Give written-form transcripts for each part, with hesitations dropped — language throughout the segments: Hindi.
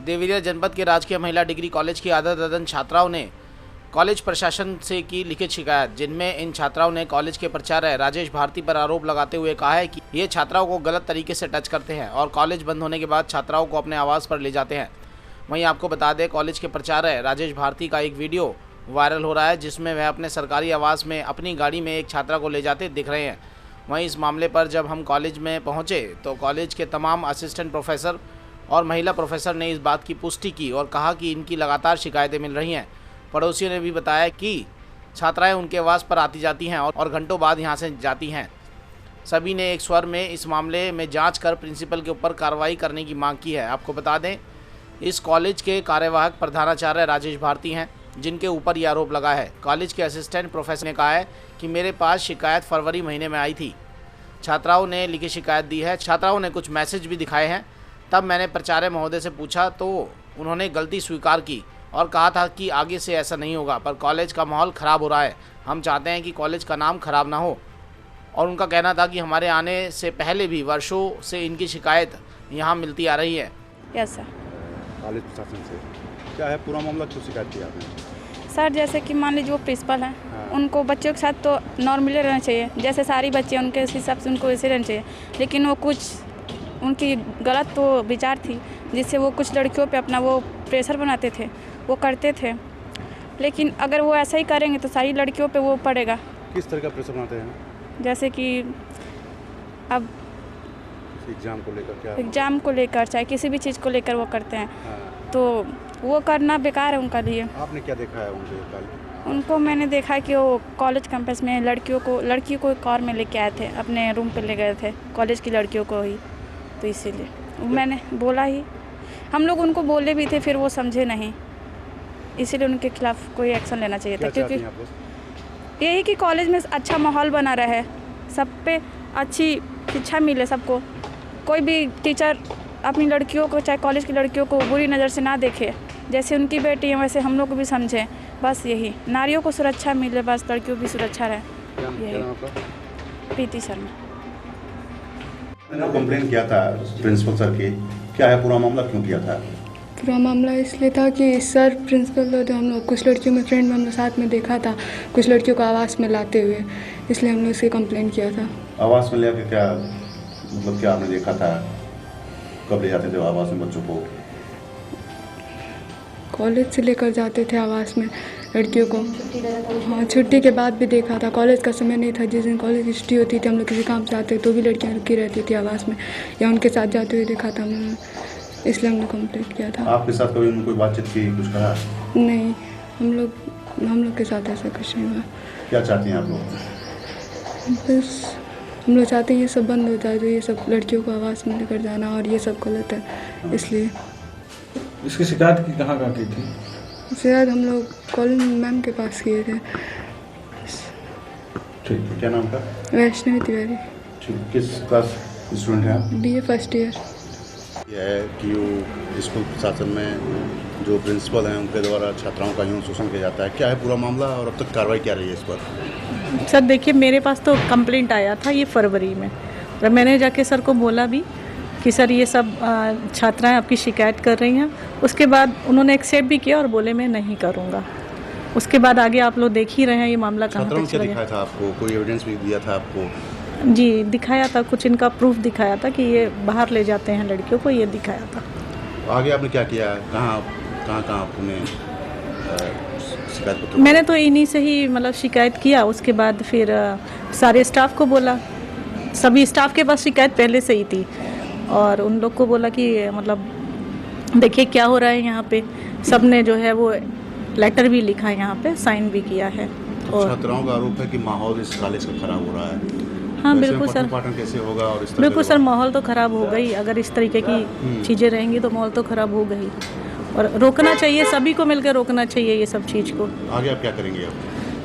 देवरिया जनपद के राजकीय महिला डिग्री कॉलेज की आधा दर्जन छात्राओं ने कॉलेज प्रशासन से की लिखित शिकायत, जिनमें इन छात्राओं ने कॉलेज के प्राचार्य राजेश भारती पर आरोप लगाते हुए कहा है कि ये छात्राओं को गलत तरीके से टच करते हैं और कॉलेज बंद होने के बाद छात्राओं को अपने आवास पर ले जाते हैं। वहीं आपको बता दें, कॉलेज के प्राचार्य राजेश भारती का एक वीडियो वायरल हो रहा है, जिसमें वह अपने सरकारी आवास में अपनी गाड़ी में एक छात्रा को ले जाते दिख रहे हैं। वहीं इस मामले पर जब हम कॉलेज में पहुंचे तो कॉलेज के तमाम असिस्टेंट प्रोफेसर और महिला प्रोफेसर ने इस बात की पुष्टि की और कहा कि इनकी लगातार शिकायतें मिल रही हैं। पड़ोसियों ने भी बताया कि छात्राएं उनके आवास पर आती जाती हैं और घंटों बाद यहां से जाती हैं। सभी ने एक स्वर में इस मामले में जांच कर प्रिंसिपल के ऊपर कार्रवाई करने की मांग की है। आपको बता दें, इस कॉलेज के कार्यवाहक प्रधानाचार्य राजेश भारती हैं, जिनके ऊपर यह आरोप लगा है। कॉलेज के असिस्टेंट प्रोफेसर ने कहा है कि मेरे पास शिकायत फरवरी महीने में आई थी। छात्राओं ने लिखित शिकायत दी है, छात्राओं ने कुछ मैसेज भी दिखाए हैं। तब मैंने प्राचार्य महोदय से पूछा तो उन्होंने गलती स्वीकार की और कहा था कि आगे से ऐसा नहीं होगा, पर कॉलेज का माहौल ख़राब हो रहा है। हम चाहते हैं कि कॉलेज का नाम खराब ना हो। और उनका कहना था कि हमारे आने से पहले भी वर्षों से इनकी शिकायत यहाँ मिलती आ रही है। Yes sir. कॉलेज प्रशासन से क्या है पूरा मामला, क्यों शिकायत की आपने? सर, जैसे कि मान लीजिए वो प्रिंसिपल हैं, उनको बच्चों के साथ तो नॉर्मली रहना चाहिए, जैसे सारी बच्चे उनके हिसाब से उनको वैसे रहना चाहिए। लेकिन वो कुछ उनकी गलत तो विचार थी, जिससे वो कुछ लड़कियों पे अपना वो प्रेशर बनाते थे, वो करते थे। लेकिन अगर वो ऐसा ही करेंगे तो सारी लड़कियों पे वो पड़ेगा। किस तरह का प्रेशर बनाते हैं? जैसे कि अब एग्जाम को लेकर, क्या एग्ज़ाम को लेकर, चाहे किसी भी चीज़ को लेकर वो करते हैं। तो वो करना बेकार है उनका लिए। आपने क्या देखा है उनके? उनको मैंने देखा कि वो कॉलेज कैंपस में लड़कियों को कार में लेके आए थे, अपने रूम पे ले गए थे, कॉलेज की लड़कियों को ही। तो इसीलिए मैंने बोला ही, हम लोग उनको बोले भी थे, फिर वो समझे नहीं, इसीलिए उनके खिलाफ कोई एक्शन लेना चाहिए था। क्योंकि यही कि कॉलेज में अच्छा माहौल बना रहे, सब पे अच्छी शिक्षा मिले सबको, कोई भी टीचर अपनी लड़कियों को, चाहे कॉलेज की लड़कियों को बुरी नज़र से ना देखे। जैसे उनकी बेटी है वैसे हम लोग को भी समझें। बस यही, नारियों को सुरक्षा मिले, बस लड़कियों की सुरक्षा रहे। यही। प्रीति शर्मा। मैंने कंप्लेन किया था प्रिंसिपल सर की, क्या है पूरा मामला, क्यों किया था? पूरा मामला इसलिए था कि सर प्रिंसिपल तो हम लोग कुछ लड़कियों में फ्रेंड में हम लोग साथ में देखा था, कुछ लड़कियों को आवास में लाते हुए, इसलिए हम लोग इससे कंप्लेन किया था। आवास में लेकर क्या मतलब, क्या आपने देखा था? कब ले जाते थे आवास में बच्चों को? कॉलेज से लेकर जाते थे आवास में लड़कियों को। हाँ, छुट्टी के बाद भी देखा था। कॉलेज का समय नहीं था, जिस दिन कॉलेज की छुट्टी होती थी हम लोग किसी काम से आते तो भी लड़कियाँ रुकी रहती थी आवास में, या उनके साथ जाते हुए देखा था हमने, इसलिए हमने कंप्लेंट किया था। आपके साथ कभी उन्होंने कोई बातचीत की, कुछ कहा? नहीं, हम लोग के साथ ऐसा कुछ नहीं हुआ। क्या चाहती हैं आप लोग? बस हम लोग चाहते हैं ये सब बंद हो जाए, तो ये सब लड़कियों को आवास में लेकर जाना और ये सब गलत है। इसलिए इसकी शिकायत की कहाँ की थी? शायद हम लोग कॉलेज मैम के पास किए थे। ठीक है, क्या नाम था? वैष्णवी तिवारी। ठीक, किस क्लास स्टूडेंट हैं आप? BA first year. यह है कि वो स्कूल प्रशासन में जो प्रिंसिपल हैं उनके द्वारा छात्राओं का यौन शोषण किया जाता है, क्या है पूरा मामला और अब तक कार्रवाई क्या रही है इस पर? सर देखिए, मेरे पास तो कंप्लेंट आया था ये फरवरी में, और मैंने जाके सर को बोला भी कि सर ये सब छात्राएं आपकी शिकायत कर रही हैं। उसके बाद उन्होंने एक्सेप्ट भी किया और बोले मैं नहीं करूँगा। उसके बाद आगे आप लोग देख ही रहे हैं ये मामला कहाँ तक चला गया। दिखाया था आपको, कोई एविडेंस भी दिया था आपको? जी दिखाया था, कुछ इनका प्रूफ दिखाया था कि ये बाहर ले जाते हैं लड़कियों को, ये दिखाया था। आगे आपने क्या किया, कहाँ आपने शिकायत? मैंने तो इन्हीं से ही मतलब शिकायत किया। उसके बाद फिर सारे स्टाफ को बोला, सभी स्टाफ के पास शिकायत पहले से ही थी, और उन लोग को बोला कि मतलब देखिए क्या हो रहा है यहाँ पे। सब ने जो है वो लेटर भी लिखा है, यहाँ पे साइन भी किया है। और छात्राओं का आरोप है कि माहौल इस कॉलेज का खराब हो रहा है। हाँ बिल्कुल सर, पाठन कैसे होगा? और इस बिल्कुल सर, माहौल तो ख़राब हो गई। अगर इस तरीके की चीज़ें रहेंगी तो माहौल तो ख़राब हो गई, और रोकना चाहिए, सभी को मिलकर रोकना चाहिए ये सब चीज़ को। आगे आप क्या करेंगे?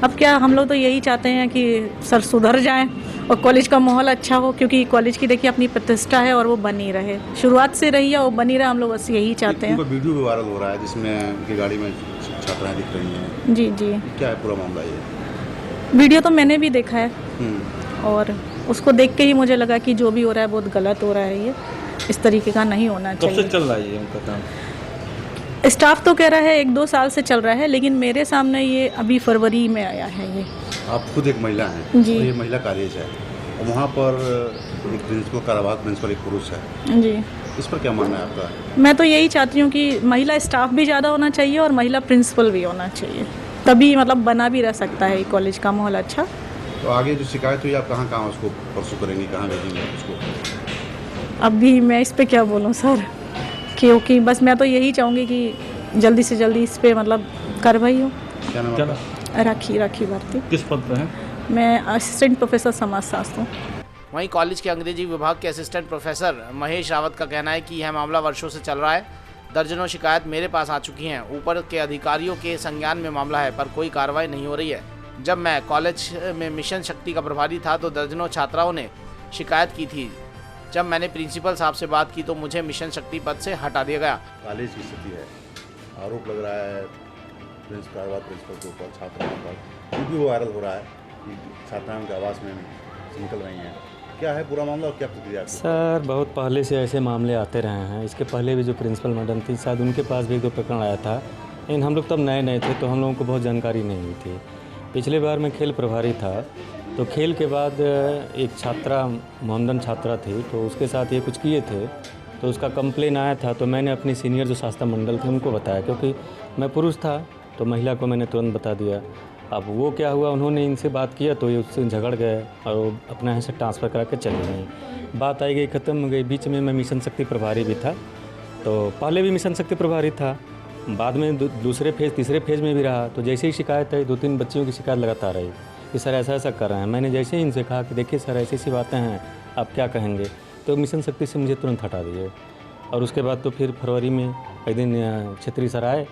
अब क्या, हम लोग तो यही चाहते हैं कि सर सुधर जाएं और कॉलेज का माहौल अच्छा हो, क्योंकि कॉलेज की देखिए अपनी प्रतिष्ठा है और वो बनी रहे, शुरुआत से रही है वो बनी रहे, हम लोग बस यही चाहते हैं। वीडियो भी वायरल हो रहा है जिसमें उनकी गाड़ी में छात्राएं दिख रही हैं। जी जी, क्या है पूरा मामला? ये वीडियो तो मैंने भी देखा है, और उसको देख के ही मुझे लगा कि जो भी हो रहा है बहुत गलत हो रहा है, ये इस तरीके का नहीं होना चाहिए। कब से चल रहा है ये उनका काम? स्टाफ तो कह रहा है 1-2 साल से चल रहा है, लेकिन मेरे सामने ये अभी फरवरी में आया है ये। आप खुद एक महिला हैं जी। और ये महिला कॉलेज है और वहाँ पर एक प्रिंसिपल, कार्यवाहक प्रिंसिपल एक पुरुष है। जी, इस पर क्या मानना है आपका? मैं तो यही चाहती हूँ कि महिला स्टाफ भी ज़्यादा होना चाहिए और महिला प्रिंसिपल भी होना चाहिए, तभी मतलब बना भी रह सकता है कॉलेज का माहौल अच्छा। तो आगे जो शिकायत हुई आप कहाँ उसको परसू करेंगे, कहाँ भेजेंगे उसको? अभी मैं इस पे क्या बोलूँ सर, क्योंकि बस मैं तो यही चाहूँगी कि जल्दी से जल्दी इस पे मतलब कार्रवाई हो। क्या नाम क्या आपका? राखी भारती। किस पद पर हैं? मैं असिस्टेंट प्रोफेसर समाजशास्त्र हूँ। वहीं कॉलेज के अंग्रेजी विभाग के असिस्टेंट प्रोफेसर महेश रावत का कहना है कि यह मामला वर्षों से चल रहा है। दर्जनों शिकायत मेरे पास आ चुकी हैं। ऊपर के अधिकारियों के संज्ञान में मामला है, पर कोई कार्रवाई नहीं हो रही है। जब मैं कॉलेज में मिशन शक्ति का प्रभारी था तो दर्जनों छात्राओं ने शिकायत की थी। जब मैंने प्रिंसिपल साहब से बात की तो मुझे मिशन शक्ति पद से हटा दिया गया। कॉलेज की स्थिति है, आरोप लग रहा है प्रिंसिपल के ऊपर, छात्राओं पर, क्योंकि वो वायरल हो रहा है कि छात्राओं के आवास में निकल रही हैं। क्या है पूरा मामला और क्या प्रतिक्रिया? सर बहुत पहले से ऐसे मामले आते रहे हैं। इसके पहले भी जो प्रिंसिपल मैडम थी शायद उनके पास भी 1-2 प्रकरण आया था, लेकिन हम लोग तब नए थे तो हम लोगों को बहुत जानकारी नहीं हुई थी। पिछले बार मैं खेल प्रभारी था तो खेल के बाद एक छात्रा मोहम्मदन छात्रा थी तो उसके साथ ये कुछ किए थे तो उसका कंप्लेन आया था। तो मैंने अपनी सीनियर जो शास्त्र मंडल थे उनको बताया, क्योंकि मैं पुरुष था तो महिला को मैंने तुरंत बता दिया। अब वो क्या हुआ, उन्होंने इनसे बात किया तो ये उससे झगड़ गए और वो अपना यहाँ से ट्रांसफ़र करा के चले गई। बात आई गई, ख़त्म हो गई। बीच में मैं मिशन शक्ति प्रभारी भी था, तो पहले भी मिशन शक्ति प्रभारी था, बाद में दूसरे फेज़ तीसरे फेज़ में भी रहा। तो जैसे ही शिकायत आई 2-3 बच्चियों की शिकायत लगातार आई कि सर ऐसा ऐसा कर रहे हैं। मैंने जैसे ही इनसे कहा कि देखिए सर ऐसी ऐसी बातें हैं, आप क्या कहेंगे, तो मिशन शक्ति से मुझे तुरंत हटा दिए। और उसके बाद तो फिर फरवरी में एक दिन छेत्री सर आए,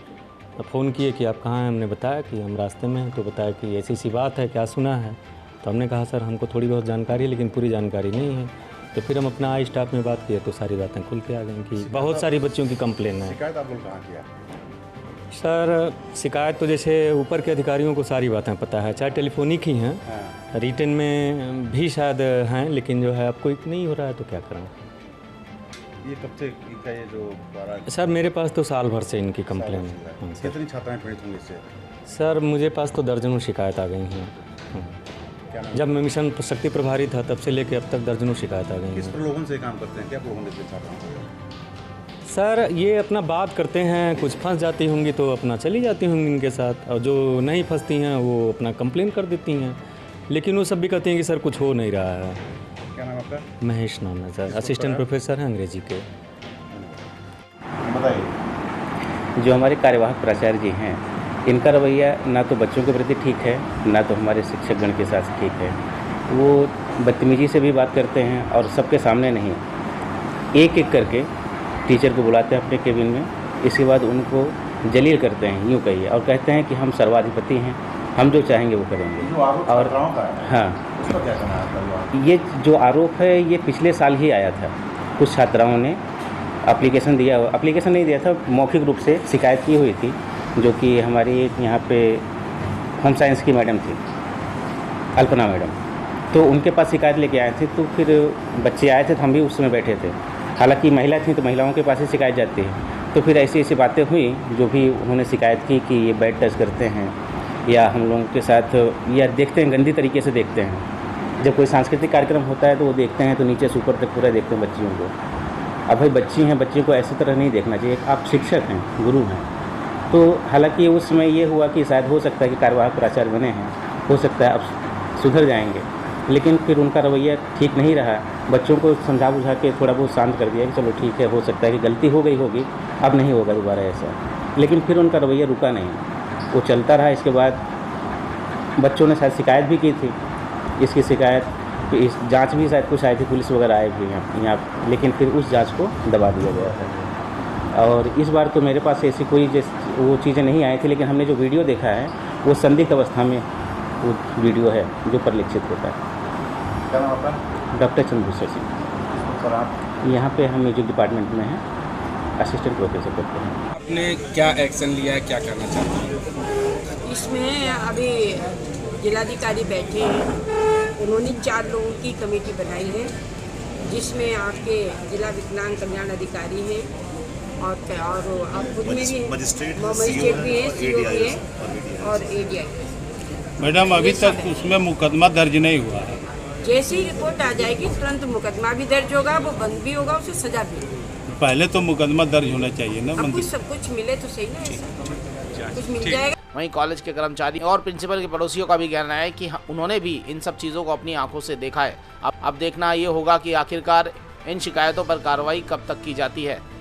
फ़ोन किए कि आप कहाँ हैं। हमने बताया कि हम रास्ते में हैं, तो बताया कि ऐसी ऐसी बात है, क्या सुना है। तो हमने कहा सर हमको थोड़ी बहुत जानकारी है लेकिन पूरी जानकारी नहीं है। तो फिर हम अपना स्टाफ में बात किए तो सारी बातें खुल के आ गई कि बहुत सारी बच्चियों की कंप्लेन है। शिकायत आप लोग कहाँ किया? सर शिकायत तो जैसे ऊपर के अधिकारियों को सारी बातें पता है, चाहे टेलीफोनिक ही हैं, रिटन में भी शायद हैं, लेकिन जो है अब कोई नहीं हो रहा है तो क्या करें। ये कब से इनका ये जो 12? सर मेरे पास तो साल भर से इनकी कंप्लेन है। कितनी छात्राएं पीड़ित होंगी इससे? सर मुझे पास तो दर्जनों शिकायत आ गई हैं। क्या नाम? जब मैं मिशन शक्ति प्रभारी था तब से लेकर अब तक दर्जनों शिकायत आ गई किस हैं। प्रलोभन से काम करते हैं, क्या प्रलोभन देते हैं छात्राओं को? सर ये अपना बात करते हैं, कुछ फंस जाती होंगी तो अपना चली जाती होंगी इनके साथ, और जो नहीं फंसती हैं वो अपना कंप्लेन कर देती हैं। लेकिन वो सब भी कहती हैं कि सर कुछ हो नहीं रहा है। क्या नाम आपका? महेश नाम है सर, असिस्टेंट प्रोफेसर हैं अंग्रेजी के। बताइए। जो हमारे कार्यवाहक प्राचार्य जी हैं, इनका रवैया ना तो बच्चों के प्रति ठीक है, ना तो हमारे शिक्षकगण के साथ ठीक है। वो बदतमीजी से भी बात करते हैं और सबके सामने नहीं, एक एक करके टीचर को बुलाते हैं अपने केबिन में, इसके बाद उनको जलील करते हैं, यूँ कहिए, और कहते हैं कि हम सर्वाधिपति हैं, हम जो चाहेंगे वो करेंगे। जो आरोप और छात्राओं का है, हाँ, उस पर क्या कहना है आपका? ये जो आरोप है ये पिछले साल ही आया था। कुछ छात्राओं ने एप्लीकेशन नहीं दिया था, मौखिक रूप से शिकायत की हुई थी, जो कि हमारी यहाँ पे होम साइंस की मैडम थी, अल्पना मैडम, तो उनके पास शिकायत लेके आए थे। तो फिर बच्चे आए थे तो हम भी उस समय बैठे थे, हालांकि महिला थी तो महिलाओं के पास ही शिकायत जाती है। तो फिर ऐसी ऐसी बातें हुई जो भी उन्होंने शिकायत की कि ये बैड टच करते हैं या हम लोगों के साथ या देखते हैं, गंदी तरीके से देखते हैं। जब कोई सांस्कृतिक कार्यक्रम होता है तो वो देखते हैं तो नीचे से ऊपर तक पूरा देखते हैं बच्चियों को। अब भाई बच्ची हैं, बच्चियों को ऐसी तरह नहीं देखना चाहिए। आप शिक्षक हैं, गुरु हैं। तो हालांकि उस समय ये हुआ कि शायद हो सकता है कि कार्यवाहक प्राचार्य बने हैं, हो सकता है अब सुधर जाएंगे, लेकिन फिर उनका रवैया ठीक नहीं रहा। बच्चों को समझा बुझा के थोड़ा बहुत शांत कर दिया कि चलो ठीक है, हो सकता है कि गलती हो गई होगी, अब नहीं होगा दोबारा ऐसा। लेकिन फिर उनका रवैया रुका नहीं, वो चलता रहा। इसके बाद बच्चों ने शायद शिकायत भी की थी, इसकी शिकायत कि इस जांच भी शायद कुछ आई थी, पुलिस वगैरह आए भी यहाँ, लेकिन फिर उस जांच को दबा दिया गया था। और इस बार तो मेरे पास ऐसी कोई वो चीज़ें नहीं आई थी, लेकिन हमने जो वीडियो देखा है वो संदिग्ध अवस्था में वो वीडियो है जो परिलक्षित होता है। क्या नाम आपका? डॉक्टर चंद्रभूषण सिंह सर आप यहाँ पे हम म्यूजिक डिपार्टमेंट में हैं, असिस्टेंट प्रोफेसर करते हैं। आपने क्या एक्शन लिया है, क्या करना चाहते हैं? इसमें अभी जिलाधिकारी बैठे हैं, उन्होंने 4 लोगों की कमेटी बनाई है, जिसमें आपके जिला विकलांग कल्याण अधिकारी हैं, और आप खुद में भी मजिस्ट्रेट भी है, CO भी है और ADI। मैडम अभी तक उसमें मुकदमा दर्ज नहीं हुआ है। जैसी रिपोर्ट आ जाएगी तुरंत मुकदमा भी दर्ज होगा, वो बंद भी होगा, उसे सजा भी होगी। पहले तो मुकदमा दर्ज होना चाहिए ना। अब कुछ सब कुछ मिले तो सही ना, कुछ मिल जाएगा। वहीं कॉलेज के कर्मचारी और प्रिंसिपल के पड़ोसियों का भी कहना है कि उन्होंने भी इन सब चीज़ों को अपनी आंखों से देखा है। अब देखना ये होगा कि आखिरकार इन शिकायतों पर कार्रवाई कब तक की जाती है।